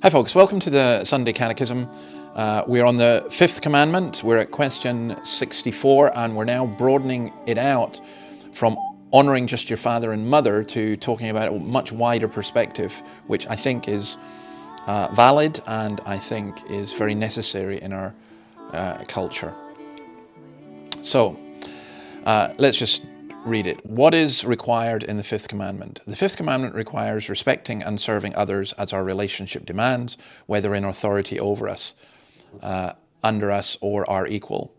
Hi folks, welcome to the Sunday Catechism. We're on the fifth commandment. We're at question 64 and we're now broadening it out from honouring just your father and mother to talking about a much wider perspective, which I think is valid and I think is very necessary in our culture. So let's just read it. What is required in the fifth commandment? The fifth commandment requires respecting and serving others as our relationship demands, whether in authority over us, under us, or our equal.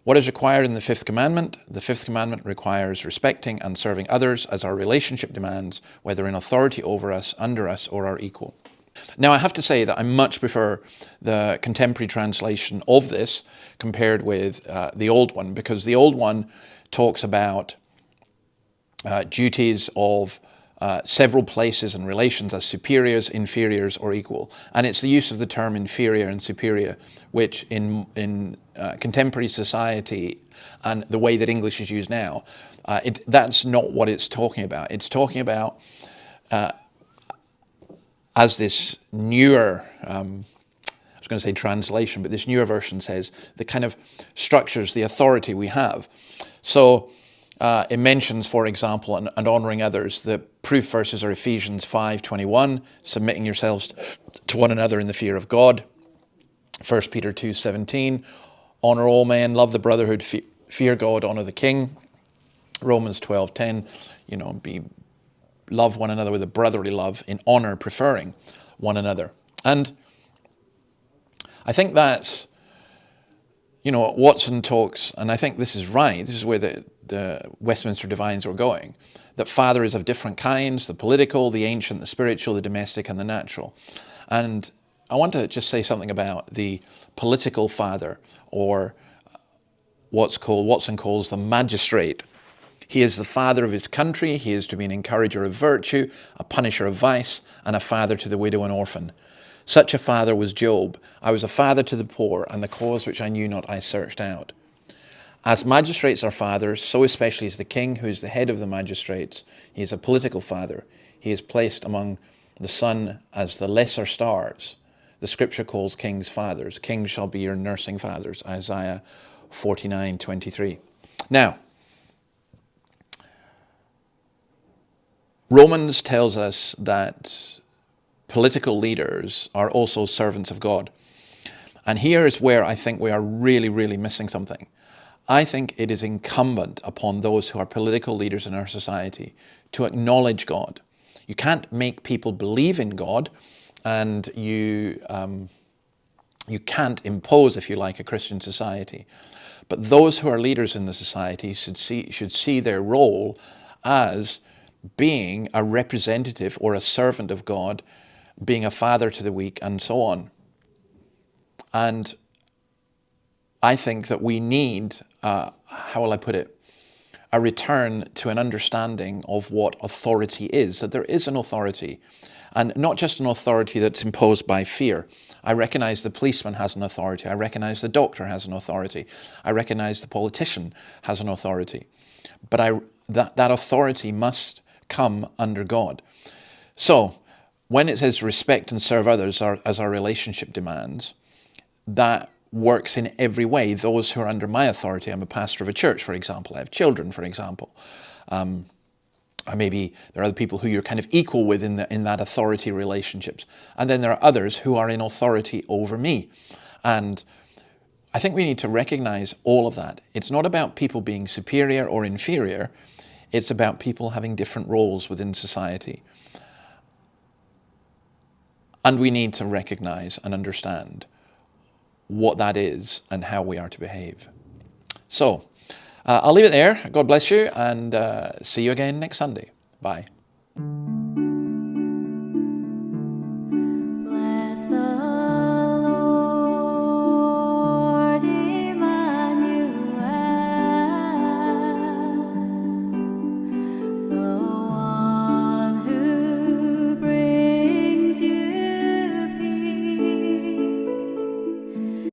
What is required in the fifth commandment? The fifth commandment requires respecting and serving others as our relationship demands, whether in authority over us, under us, or our equal. Now, I have to say that I much prefer the contemporary translation of this compared with the old one, because the old one talks about duties of several places and relations as superiors, inferiors, or equal. And it's the use of the term inferior and superior, which in contemporary society and the way that English is used now, that's not what it's talking about. It's talking about, as this newer, I was going to say translation, but this newer version says, the kind of structures, the authority we have. So it mentions, for example, and honouring others. The proof verses are Ephesians 5:21, submitting yourselves to one another in the fear of God. 1 Peter 2:17, honour all men, love the brotherhood, fear God, honour the king. Romans 12:10, love one another with a brotherly love, in honour, preferring one another. And I think that's, Watson talks, and I think this is right, this is where the Westminster Divines were going, that father is of different kinds, the political, the ancient, the spiritual, the domestic, and the natural. And I want to just say something about the political father, or Watson calls the magistrate. He is the father of his country. He is to be an encourager of virtue, a punisher of vice, and a father to the widow and orphan. Such a father was Job. I was a father to the poor, and the cause which I knew not I searched out. As magistrates are fathers, so especially is the king, who is the head of the magistrates. He is a political father. He is placed among the sun as the lesser stars. The scripture calls kings fathers. Kings shall be your nursing fathers, Isaiah 49:23. Now, Romans tells us that political leaders are also servants of God. And here is where I think we are really, really missing something. I think it is incumbent upon those who are political leaders in our society to acknowledge God. You can't make people believe in God, and you can't impose, if you like, a Christian society. But those who are leaders in the society should see their role as being a representative or a servant of God, being a father to the weak, and so on. And I think that we need, how will I put it, a return to an understanding of what authority is, that there is an authority, and not just an authority that's imposed by fear. I recognize the policeman has an authority. I recognize the doctor has an authority. I recognize the politician has an authority. But that authority must come under God. So when it says respect and serve others as our relationship demands, that works in every way. Those who are under my authority, I'm a pastor of a church, for example. I have children, for example. Maybe there are other people who you're kind of equal with in that authority relationships. And then there are others who are in authority over me. And I think we need to recognize all of that. It's not about people being superior or inferior. It's about people having different roles within society. And we need to recognize and understand what that is and how we are to behave. So I'll leave it there. God bless you, and see you again next Sunday. Bye.